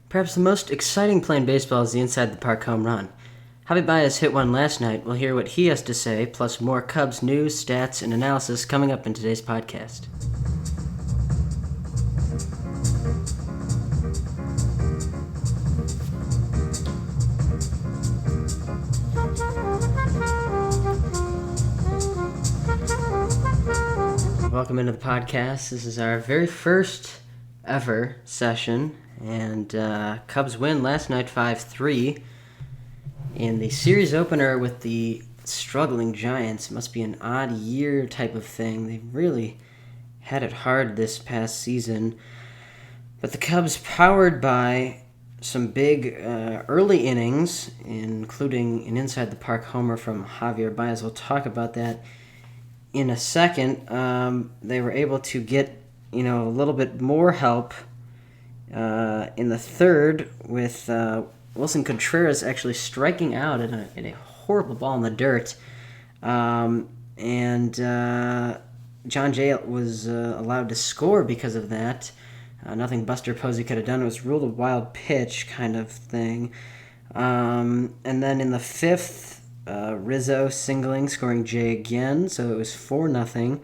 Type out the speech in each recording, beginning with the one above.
Perhaps the most exciting play in baseball is the inside the park home run. Javy Baez hit one last night. We'll hear what he has to say, plus more Cubs news, stats, and analysis coming up in today's podcast. Welcome into the podcast. This is our very first ever session, and Cubs win last night 5-3 in the series opener with the struggling Giants. It must be an odd year type of thing. They really had it hard this past season, but the Cubs, powered by some big early innings, including an inside the park homer from Javy Baez. We'll talk about that in a second. They were able to get a little bit more help in the third with Wilson Contreras actually striking out at a horrible ball in the dirt, and John Jay was allowed to score because of that. Nothing Buster Posey could have done. It was ruled a wild pitch kind of thing. And then in the fifth, Rizzo singling, scoring Jay again, so it was 4-0.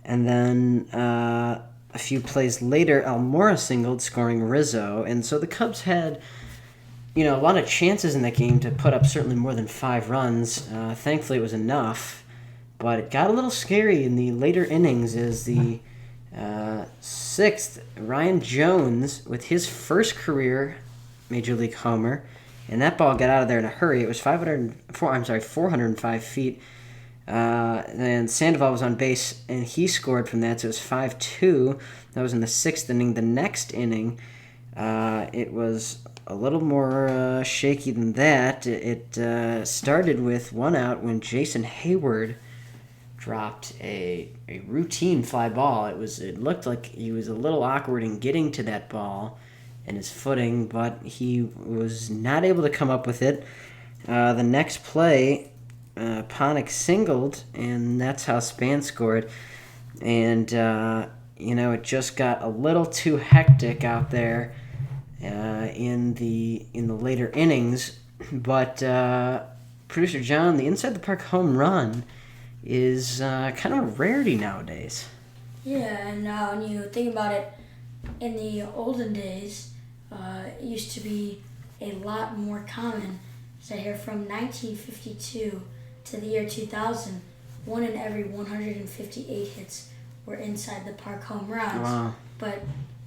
And then a few plays later, Almora singled, scoring Rizzo. And so the Cubs had, a lot of chances in that game to put up certainly more than 5 runs. Thankfully, it was enough. But it got a little scary in the later innings as the sixth, Ryan Jones, with his first career Major League homer, and that ball got out of there in a hurry. It was 405 feet. And Sandoval was on base, and he scored from that, so it was 5-2. That was in the sixth inning. The next inning, it was a little more shaky than that. It started with 1 out when Jason Hayward dropped a routine fly ball. It looked like he was a little awkward in getting to that ball and his footing, but he was not able to come up with it. The next play, Panik singled, and that's how Span scored. And it just got a little too hectic out there in the later innings. But Producer John, the inside the park home run is kind of a rarity nowadays. Yeah, and when you think about it, in the olden days, it used to be a lot more common. So here from 1952 to the year 2000, 1 in every 158 hits were inside the park home runs. Wow. But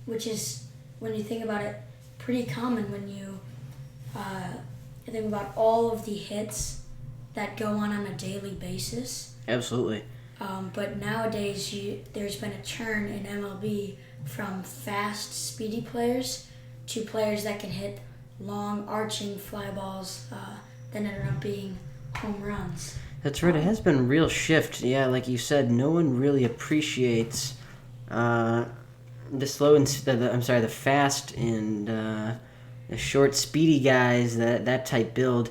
which is, when you think about it, pretty common when you think about all of the hits that go on a daily basis. Absolutely. But nowadays, there's been a turn in MLB from fast, speedy players to players that can hit long, arching fly balls that end up being home runs. That's right. It has been a real shift. Yeah, like you said, no one really appreciates the fast and the short, speedy guys. That type build.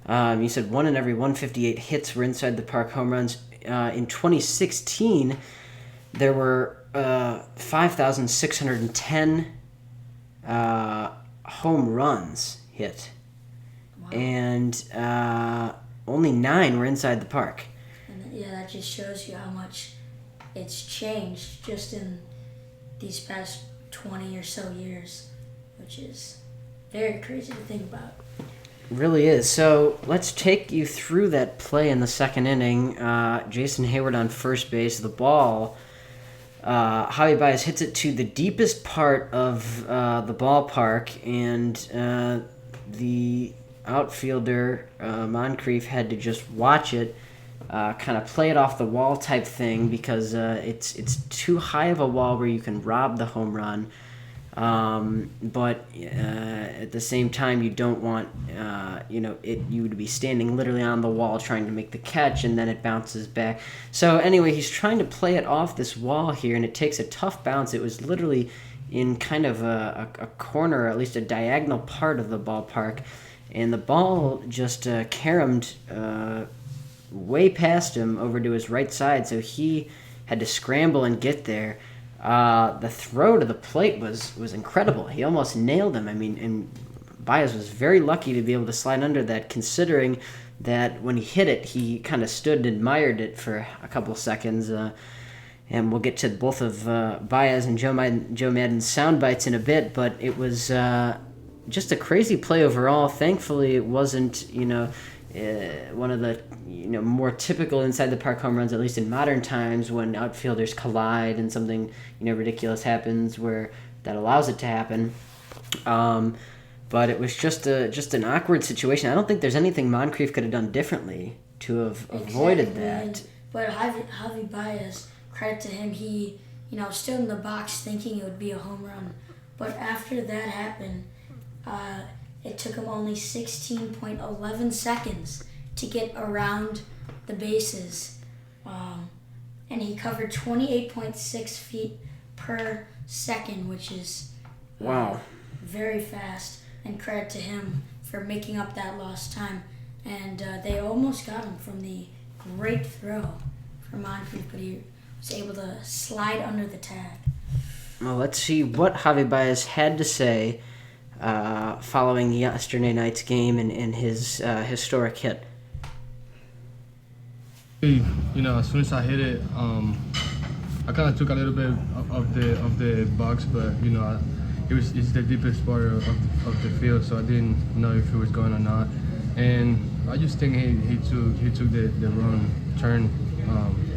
You said 1 in every 158 hits were inside the park home runs. In 2016, there were 5,610 home runs hit. Wow. And only 9 were inside the park. And that just shows you how much it's changed just in these past 20 or so years, which is very crazy to think about. It really is. So let's take you through that play in the second inning. Jason Hayward on first base. The ball, Javy Baez hits it to the deepest part of the ballpark, and the outfielder, Moncrief, had to just watch it, kind of play it off the wall type thing, because it's too high of a wall where you can rob the home run. But at the same time, you don't want you would be standing literally on the wall trying to make the catch, and then it bounces back. So anyway, he's trying to play it off this wall here, and it takes a tough bounce. It was literally in kind of a corner, or at least a diagonal part of the ballpark, and the ball just caromed way past him over to his right side, so he had to scramble and get there. The throw to the plate was incredible. He almost nailed him. I mean, and Baez was very lucky to be able to slide under that, considering that when he hit it, he kind of stood and admired it for a couple of seconds. And we'll get to both of Baez and Joe Maddon's sound bites in a bit, but it was just a crazy play overall. Thankfully, it wasn't, one of the more typical inside the park home runs, at least in modern times, when outfielders collide and something ridiculous happens where that allows it to happen. But it was just an awkward situation. I don't think there's anything Moncrief could have done differently to have avoided that. But Javy Baez, credit to him, he stood in the box thinking it would be a home run. But after that happened, it took him only 16.11 seconds to get around the bases. And he covered 28.6 feet per second, which is wow, very fast. And credit to him for making up that lost time. And they almost got him from the great throw from Moncrief, but he was able to slide under the tag. Well, let's see what Javy Baez had to say following yesterday night's game and his historic hit. As soon as I hit it, I kind of took a little bit of the box, but it's the deepest part of the field, so I didn't know if it was going or not. And I just think he took the wrong turn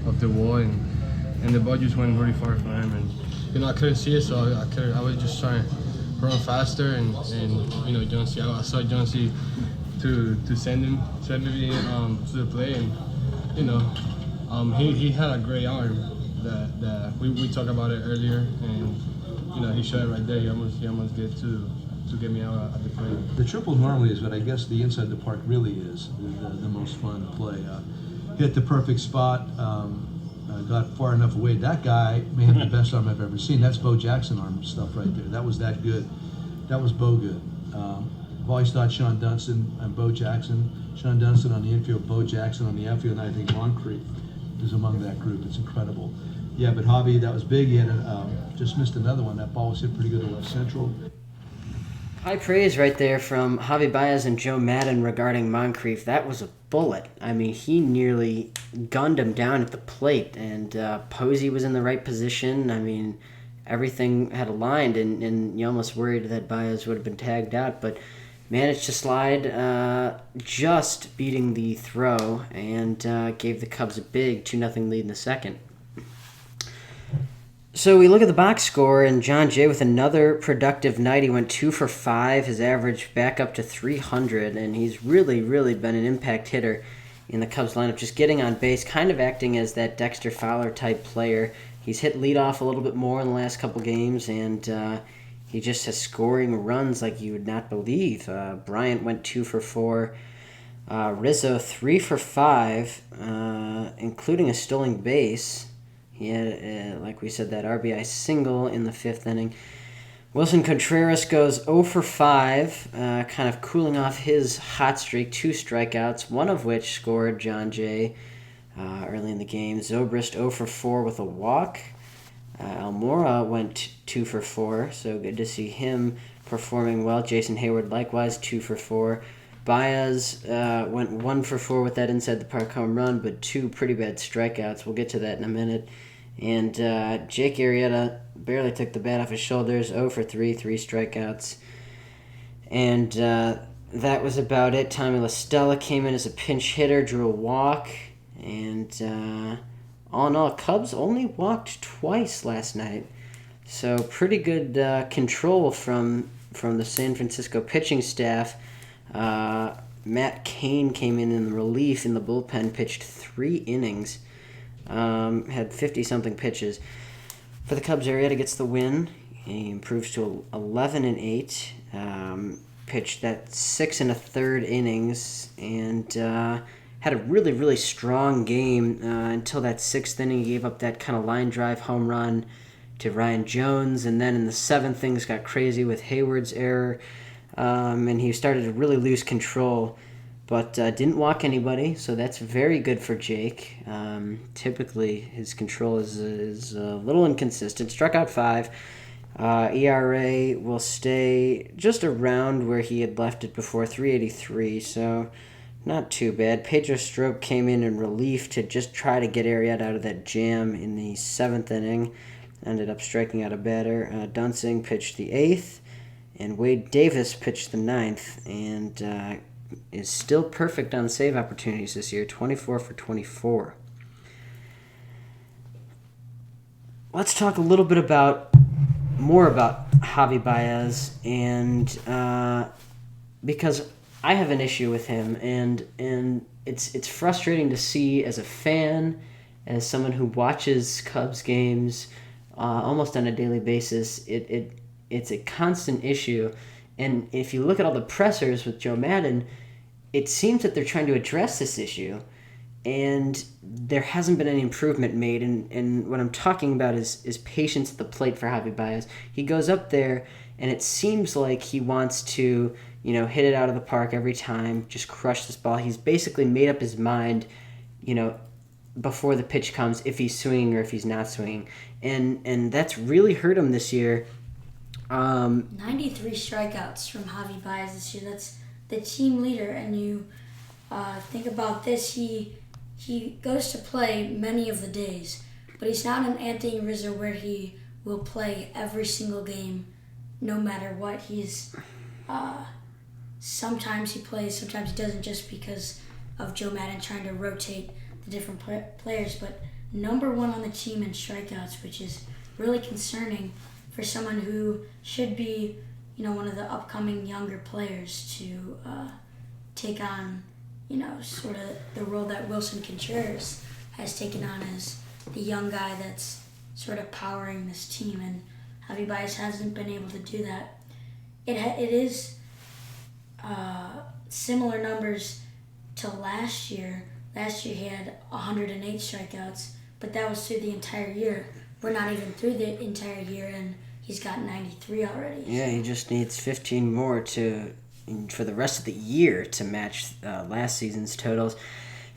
of the wall, and the ball just went really far from him. And I couldn't see it, so I was just trying to run faster, and Jonesy, I saw Jonesy to send me to the play, and he had a great arm that we talked about it earlier, and he shot it right there. He almost did to get me out at the plate. The triple normally is, but I guess the inside the park really is the most fun to play. Hit the perfect spot, got far enough away. That guy may have the best arm I've ever seen. That's Bo Jackson arm stuff right there. That was that good. That was Bo good. I've always thought Sean Dunston and Bo Jackson. Sean Dunston on the infield, Bo Jackson on the outfield, and I think Moncrief is among that group. It's incredible. Yeah, but Javy, that was big. He had just missed another one. That ball was hit pretty good to left central. High praise right there from Javy Baez and Joe Maddon regarding Moncrief. That was a bullet. I mean, he nearly gunned him down at the plate, and Posey was in the right position. I mean, everything had aligned, and you almost worried that Baez would have been tagged out, but managed to slide, just beating the throw, and gave the Cubs a big 2-0 lead in the second. So we look at the box score, and John Jay with another productive night. He went 2 for 5, his average back up to 300, and he's really, really been an impact hitter in the Cubs lineup, just getting on base, kind of acting as that Dexter Fowler type player. He's hit leadoff a little bit more in the last couple games, and he just has scoring runs like you would not believe. Bryant went 2 for 4. Rizzo 3 for 5, including a stolen base. He had, like we said, that RBI single in the 5th inning. Wilson Contreras goes 0 for 5, kind of cooling off his hot streak, 2 strikeouts, one of which scored John Jay early in the game. Zobrist 0 for 4 with a walk. Almora went 2 for 4, so good to see him performing well. Jason Hayward likewise 2 for 4. Baez went 1 for 4 with that inside the park home run, but 2 pretty bad strikeouts. We'll get to that in a minute. And Jake Arrieta barely took the bat off his shoulders, 0 for 3, 3 strikeouts. And that was about it. Tommy La Stella came in as a pinch hitter, drew a walk. And all in all, Cubs only walked twice last night. So pretty good control from the San Francisco pitching staff. Matt Cain came in relief in the bullpen, pitched 3 innings. Had 50-something pitches. For the Cubs, Arrieta gets the win. He improves to 11-8. Pitched that 6 1/3 innings, and had a really, really strong game until that 6th inning. He gave up that kind of line drive home run to Ryan Jones, and then in the 7th, things got crazy with Hayward's error, and he started to really lose control. but didn't walk anybody, so that's very good for Jake. Typically, his control is a little inconsistent. Struck out 5. ERA will stay just around where he had left it before, 3.83, so not too bad. Pedro Strop came in relief to just try to get Arrieta out of that jam in the 7th inning. Ended up striking out a batter. Dunsing pitched the 8th, and Wade Davis pitched the 9th, and is still perfect on save opportunities this year, 24 for 24. Let's talk a little bit more about Javy Baez, and because I have an issue with him, and it's frustrating to see as a fan, as someone who watches Cubs games almost on a daily basis. It's a constant issue, and if you look at all the pressers with Joe Maddon, it seems that they're trying to address this issue, and there hasn't been any improvement made. And what I'm talking about is patience at the plate for Javy Baez. He goes up there, and it seems like he wants to, hit it out of the park every time, just crush this ball. He's basically made up his mind, before the pitch comes, if he's swinging or if he's not swinging. And that's really hurt him this year. 93 strikeouts from Javy Baez this year. That's the team leader. And you think about this, he goes to play many of the days, but he's not an Anthony Rizzo where he will play every single game no matter what. He's sometimes he plays, sometimes he doesn't, just because of Joe Maddon trying to rotate the different players. But number 1 on the team in strikeouts, which is really concerning for someone who should be, one of the upcoming younger players to take on, sort of the role that Wilson Contreras has taken on as the young guy that's sort of powering this team. And Javy Baez hasn't been able to do that. It is similar numbers to last year. Last year he had 108 strikeouts, but that was through the entire year. We're not even through the entire year, and he's got 93 already. Yeah, he just needs 15 more for the rest of the year to match last season's totals.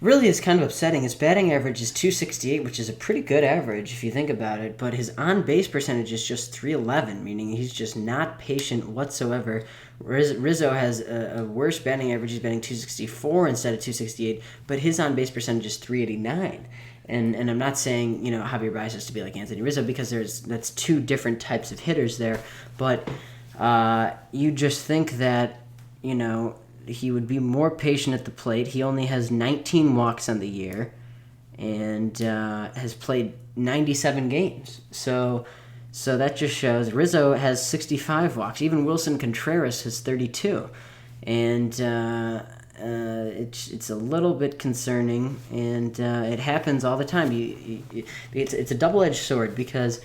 Really is kind of upsetting. His batting average is 268, which is a pretty good average if you think about it, but his on-base percentage is just 311, meaning he's just not patient whatsoever. Rizzo has a worse batting average. He's batting 264 instead of 268, but his on-base percentage is 389. And I'm not saying, Javy Baez has to be like Anthony Rizzo, because that's two different types of hitters there, but you just think that, he would be more patient at the plate. He only has 19 walks on the year and has played 97 games. So that just shows. Rizzo has 65 walks. Even Wilson Contreras has 32. And it's a little bit concerning, and it happens all the time. It's a double-edged sword, because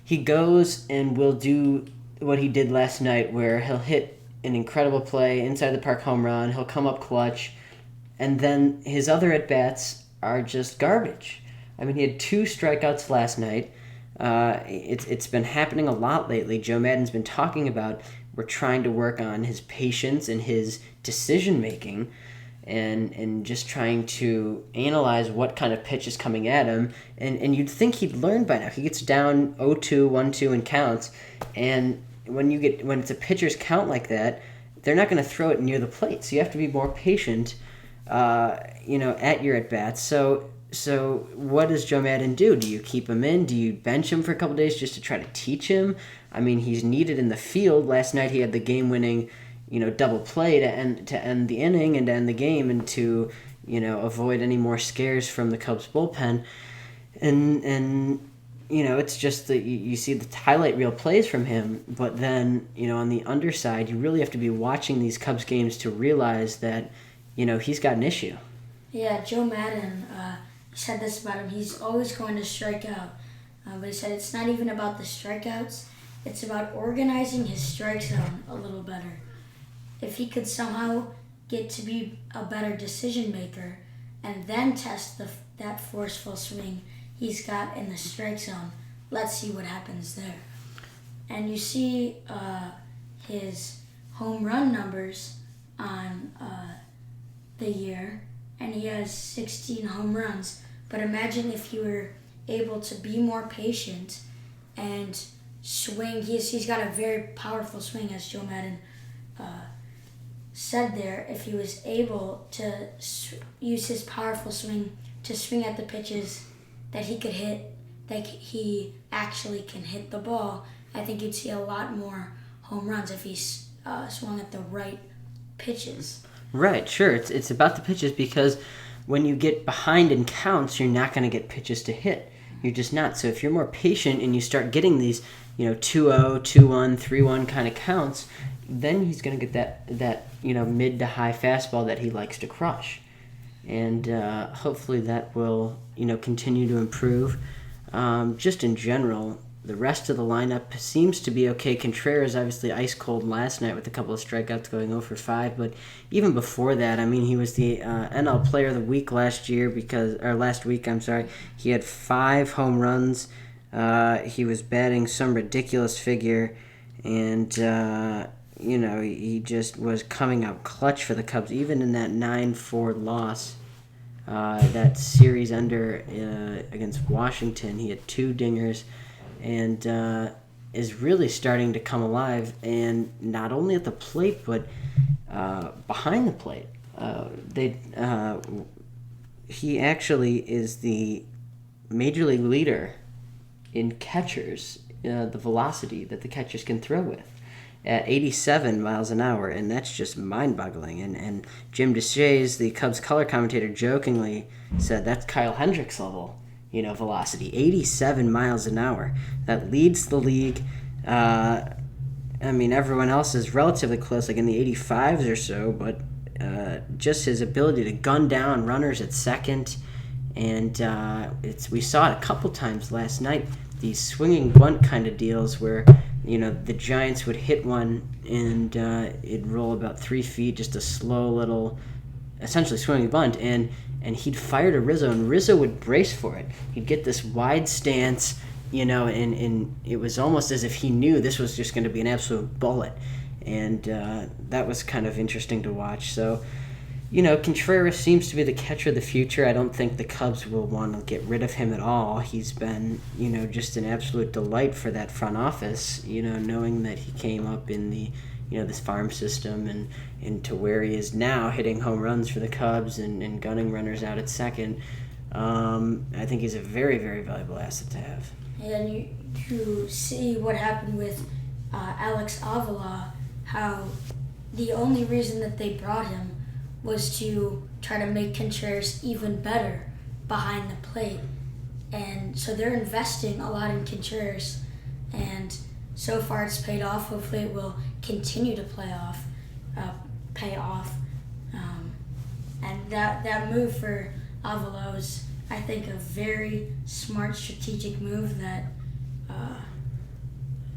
he goes and will do what he did last night, where he'll hit an incredible play, inside the park home run, he'll come up clutch, and then his other at-bats are just garbage. I mean, he had 2 strikeouts last night. It's been happening a lot lately. Joe Maddon's been talking about we're trying to work on his patience and his decision-making, and just trying to analyze what kind of pitch is coming at him. And you'd think he'd learn by now. He gets down 0-2, 1-2 in counts, and when it's a pitcher's count like that, they're not going to throw it near the plate. So you have to be more patient, at your at-bats. So what does Joe Maddon do? Do you keep him in? Do you bench him for a couple days just to try to teach him? I mean, he's needed in the field. Last night he had the game-winning, double play to end the inning and to end the game, and to, avoid any more scares from the Cubs bullpen. And it's just that you see the highlight reel plays from him, but then, on the underside, you really have to be watching these Cubs games to realize that, he's got an issue. Yeah, Joe Maddon said this about him. He's always going to strike out. But he said it's not even about the strikeouts. It's about organizing his strike zone a little better. If he could somehow get to be a better decision maker and then test that forceful swing he's got in the strike zone, let's see what happens there. And you see his home run numbers on the year, and he has 16 home runs. But imagine if you were able to be more patient and swing. He's got a very powerful swing, as Joe Madden said there. If he was able to use his powerful swing to swing at the pitches that he could hit, that he actually can hit the ball, I think you'd see a lot more home runs if he swung at the right pitches. Right, sure. It's about the pitches, because when you get behind in counts, you're not going to get pitches to hit. You're just not. So if you're more patient and you start getting these, 2-0, 2-1, 3-1 kind of counts, then he's going to get that mid to high fastball that he likes to crush. And hopefully that will, continue to improve. Just in general, the rest of the lineup seems to be okay. Contreras obviously ice cold last night with a couple of strikeouts, going 0 for 5. But even before that, he was the NL Player of the Week last week. He had 5 home runs. He was batting some ridiculous figure, and he just was coming out clutch for the Cubs, even in that 9-4 loss. That series against Washington, he had 2 dingers, and is really starting to come alive, and not only at the plate but behind the plate. He actually is the major league leader in catchers, the velocity that the catchers can throw with, at 87 miles an hour, and that's just mind-boggling. And Jim DeShays, the Cubs color commentator, jokingly said that's Kyle Hendricks level, velocity, 87 miles an hour. That leads the league. Everyone else is relatively close, like in the 85s or so, but just his ability to gun down runners at second, and we saw it a couple times last night, these swinging bunt kind of deals where the Giants would hit one and it'd roll about 3 feet, just a slow little, essentially swinging bunt, and he'd fire to Rizzo, and Rizzo would brace for it. He'd get this wide stance, and it was almost as if he knew this was just going to be an absolute bullet, and that was kind of interesting to watch. So, Contreras seems to be the catcher of the future. I don't think the Cubs will want to get rid of him at all. He's been, just an absolute delight for that front office, knowing that he came up in the, this farm system and to where he is now, hitting home runs for the Cubs and gunning runners out at second. I think he's a very, very valuable asset to have. And you see what happened with Alex Avila, how the only reason that they brought him was to try to make Contreras even better behind the plate. And so they're investing a lot in Contreras, and so far it's paid off. Hopefully it will continue to pay off. And that move for Avila was, I think, a very smart strategic move that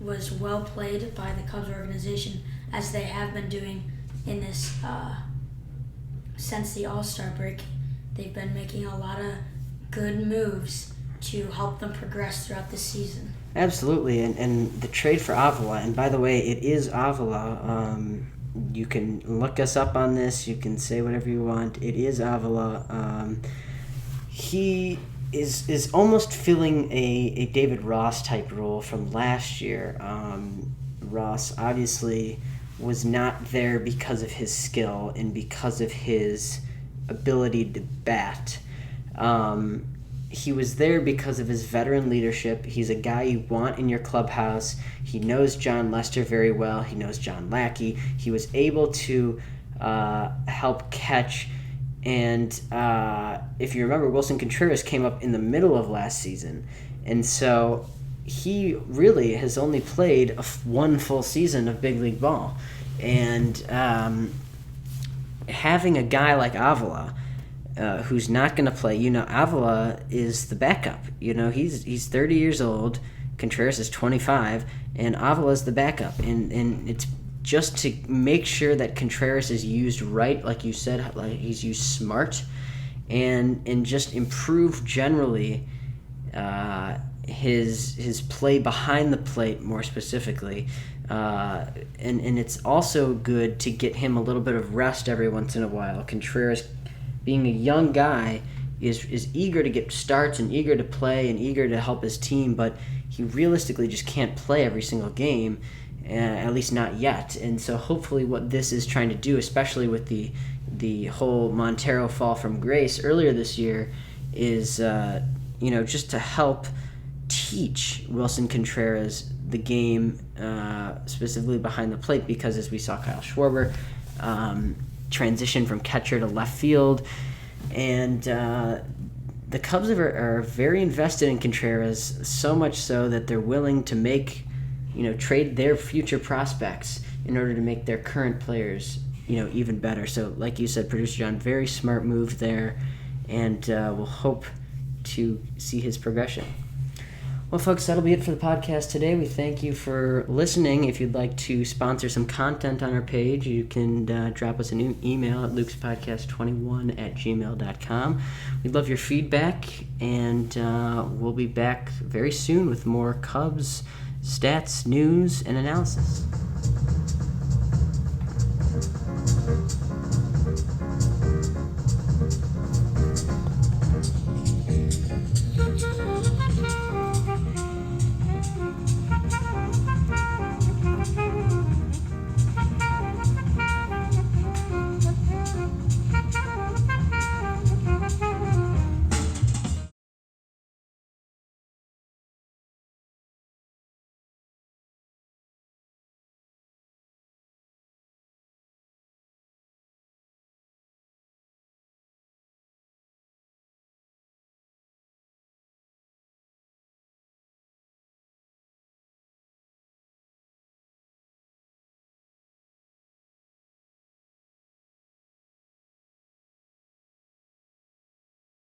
was well played by the Cubs organization, as they have been doing in this since the All-Star break. They've been making a lot of good moves to help them progress throughout the season. Absolutely, and the trade for Avila, and by the way, it is Avila. You can look us up on this. You can say whatever you want. It is Avila. He is almost filling a David Ross type role from last year. Ross obviously was not there because of his skill and because of his ability to bat. He was there because of his veteran leadership. He's a guy you want in your clubhouse. He knows John Lester very well. He knows John Lackey. He was able to help catch. And if you remember, Wilson Contreras came up in the middle of last season. And so he really has only played one full season of big league ball. And having a guy like Avila, who's not going to play, Avila is the backup. He's 30 years old, Contreras is 25, and Avila is the backup. And it's just to make sure that Contreras is used right, like you said, like he's used smart, and just improve generally his play behind the plate more specifically. And it's also good to get him a little bit of rest every once in a while. Contreras, being a young guy, is eager to get starts and eager to play and eager to help his team, but he realistically just can't play every single game, at least not yet. And so hopefully what this is trying to do, especially with the whole Montero fall from grace earlier this year, is just to help teach Wilson Contreras the game, specifically behind the plate, because as we saw Kyle Schwarber transition from catcher to left field, and the Cubs are very invested in Contreras, so much so that they're willing to trade their future prospects in order to make their current players even better. So like you said, Producer John, very smart move there, and we'll hope to see his progression. Well, folks, that'll be it for the podcast today. We thank you for listening. If you'd like to sponsor some content on our page, you can drop us an email at lukespodcast21@gmail.com. We'd love your feedback, and we'll be back very soon with more Cubs stats, news, and analysis.